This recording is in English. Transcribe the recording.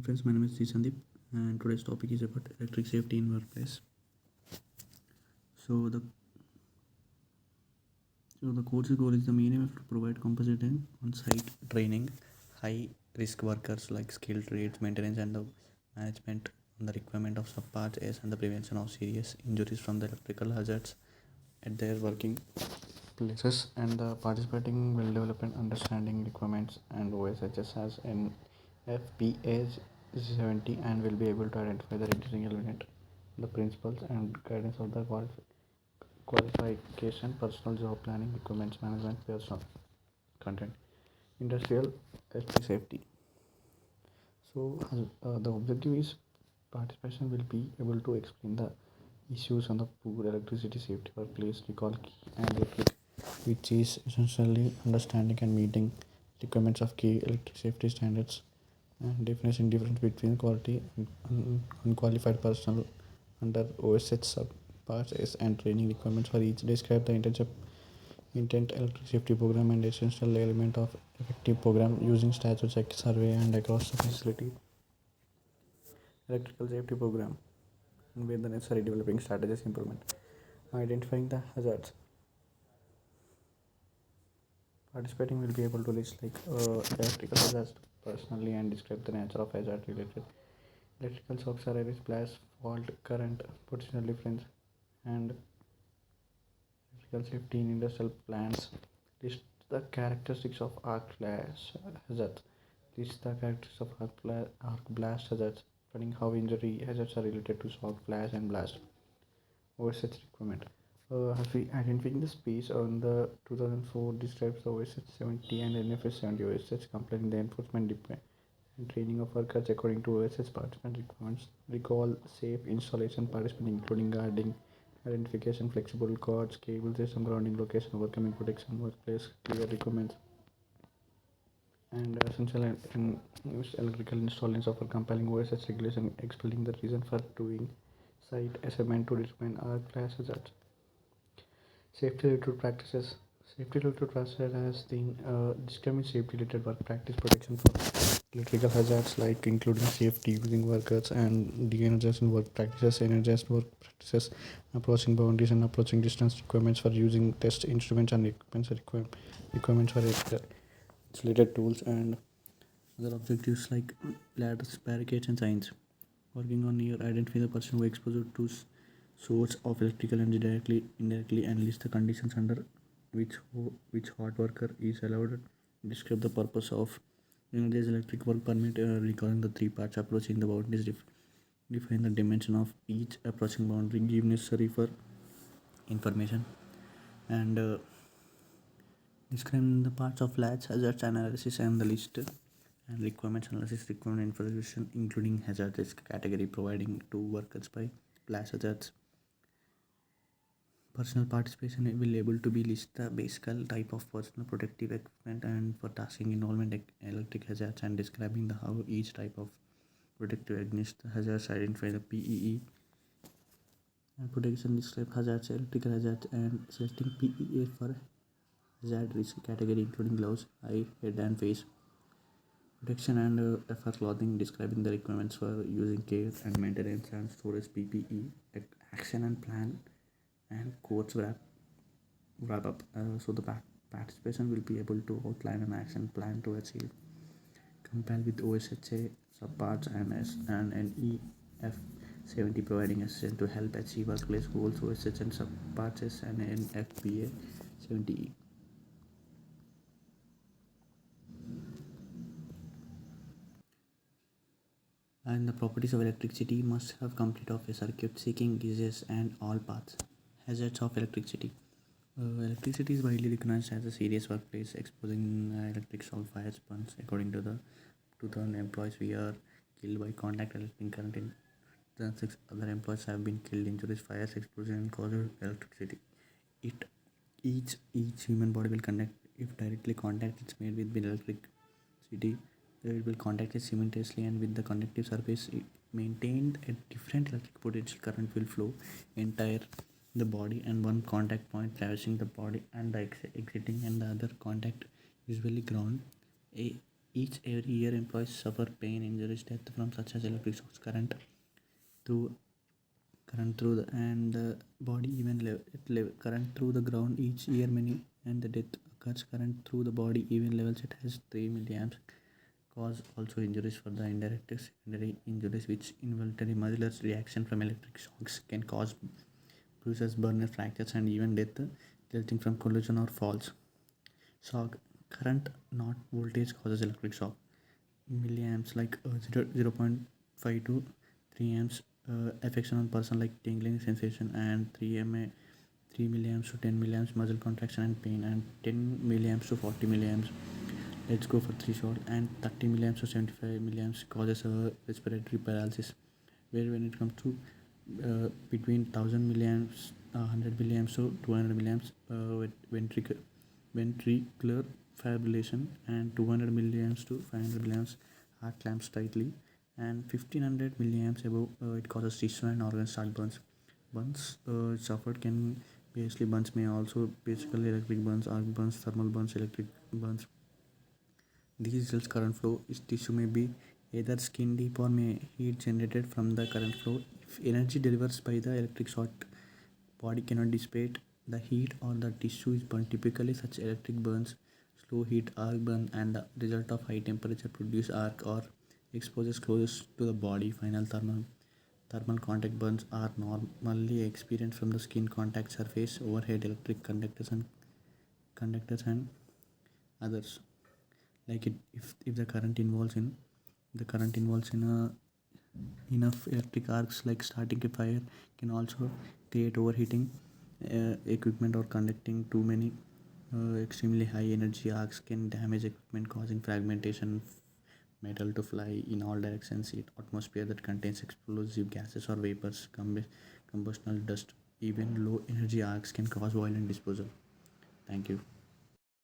Friends, my name is Sandeep, and today's topic is about electric safety in workplace. So the course's goal is the minimum to provide composite and on-site training, high-risk workers like skilled trades, maintenance, and the management on the requirement of subparts as and the prevention of serious injuries from the electrical hazards at their working places. And the participating will develop an understanding requirements and OSHS has an FPA 70 and will be able to identify the reducing element, the principles and guidance of the qualification, personal job planning, requirements management, personal content, industrial electric safety. So the objective is participation will be able to explain the issues on the poor electricity safety workplace, recall key and electric, which is essentially understanding and meeting requirements of key electric safety standards and definition difference between quality and unqualified personnel under OSH subparts S and training requirements for each. Describe the intent electric safety program and essential element of effective program using statutes like survey and across the facility electrical safety program and with the necessary developing strategies improvement. Identifying the hazards. Participating will be able to list like electrical hazards personally and describe the nature of hazard related electrical shocks are risk blast, fault, current, potential difference, and electrical safety in industrial plants. List the characteristics of arc flash hazards. List the characteristics of arc blast hazards, explaining how injury hazards are related to shock, flash, and blast. OSH requirement. Identifying the space on the 2004 describes the OSH 70 and NFS 70 OSH completing the enforcement and training of workers according to OSH participant requirements. Recall safe installation participant including guarding, identification, flexible cords, cable system, grounding location, overcoming protection, workplace clear requirements, and essential electrical installations for compiling OSH regulation, explaining the reason for doing site assessment to determine arc flash hazards. Safety related practices. Safety related practices has been describing safety related work practice protection for electrical hazards like including safety using workers and de-energizing work practices, energized work practices, approaching boundaries and approaching distance requirements for using test instruments and requirements for insulated tools and other objectives like ladders, barricades and signs. Working on your identify the person who exposed to source of electrical energy directly, indirectly, and list the conditions under which hot worker is allowed. Describe the purpose of energized electric work permit, recalling the three parts approaching the boundaries. Define the dimension of each approaching boundary. Give necessary for information and describe the parts of latch hazards analysis and the list and requirements analysis requirement information including hazard risk category providing to workers by flash hazards. Personal participation will able to be list the basic type of personal protective equipment and for tasking involvement electric hazards and describing the how each type of protective against hazards identify the PEE and protection describe hazards electrical hazards and selecting PEA for hazard risk category including gloves, eye, head and face protection and FR clothing describing the requirements for using care and maintenance and storage PPE action and plan and quotes wrap up. So the participation will be able to outline an action plan to achieve compile with OSHA subparts and S and NEF 70 providing assistance to help achieve workplace goals. OSH and subparts S and NFPA 70. And the properties of electricity must have complete of a circuit seeking gauges and all paths. Hazards of electricity. Electricity is widely recognized as a serious workplace, exposing electric short fires burns. According to the 2000 employees, we are killed by contact electric current. In 2006, other employees have been killed, injuries, fires, explosion, and caused electricity. It each human body will conduct if directly contact is made with electricity. It will contact it simultaneously and with the conductive surface maintained a different electric potential current will flow entire the body and one contact point traversing the body and the exiting and the other contact usually ground. A Each every year employees suffer pain, injuries, death from such as electric shocks, through current through the and the body even current through the ground each year many and the death occurs current through the body even levels it has 3 milliamps cause also injuries for the indirect secondary injuries which involuntary muscular reaction from electric shocks can cause bruises, burns, fractures and even death resulting from collision or falls. Shock current not voltage causes electric shock. Milliamps like 0.5 to 3 amps affection on person like tingling sensation and 3 milliamps to 10 milliamps muscle contraction and pain and 10 milliamps to 40 milliamps let's go for 3 short and 30 milliamps to 75 milliamps causes a respiratory paralysis where when it comes to between 1000 milliamps 100 milliamps to 200 milliamps with ventricular fibrillation and 200 milliamps to 500 milliamps heart clamps tightly and 1500 milliamps above it causes tissue and organ start burns. Burns suffered can basically burns may also basically electric burns, arc burns, thermal burns, electric burns. These results current flow is tissue may be either skin deep or may heat generated from the current flow. If energy delivers by the electric short body cannot dissipate the heat or the tissue is burned. Typically such electric burns, slow heat arc burn and the result of high temperature produce arc or exposes closest to the body. Final thermal contact burns are normally experienced from the skin contact surface, overhead electric conductors and others. Like if the current involves in a enough electric arcs like starting a fire can also create overheating equipment or conducting too many extremely high energy arcs can damage equipment causing fragmentation metal to fly in all directions in atmosphere that contains explosive gases or vapors combustional dust even low energy arcs can cause violent disposal. Thank you.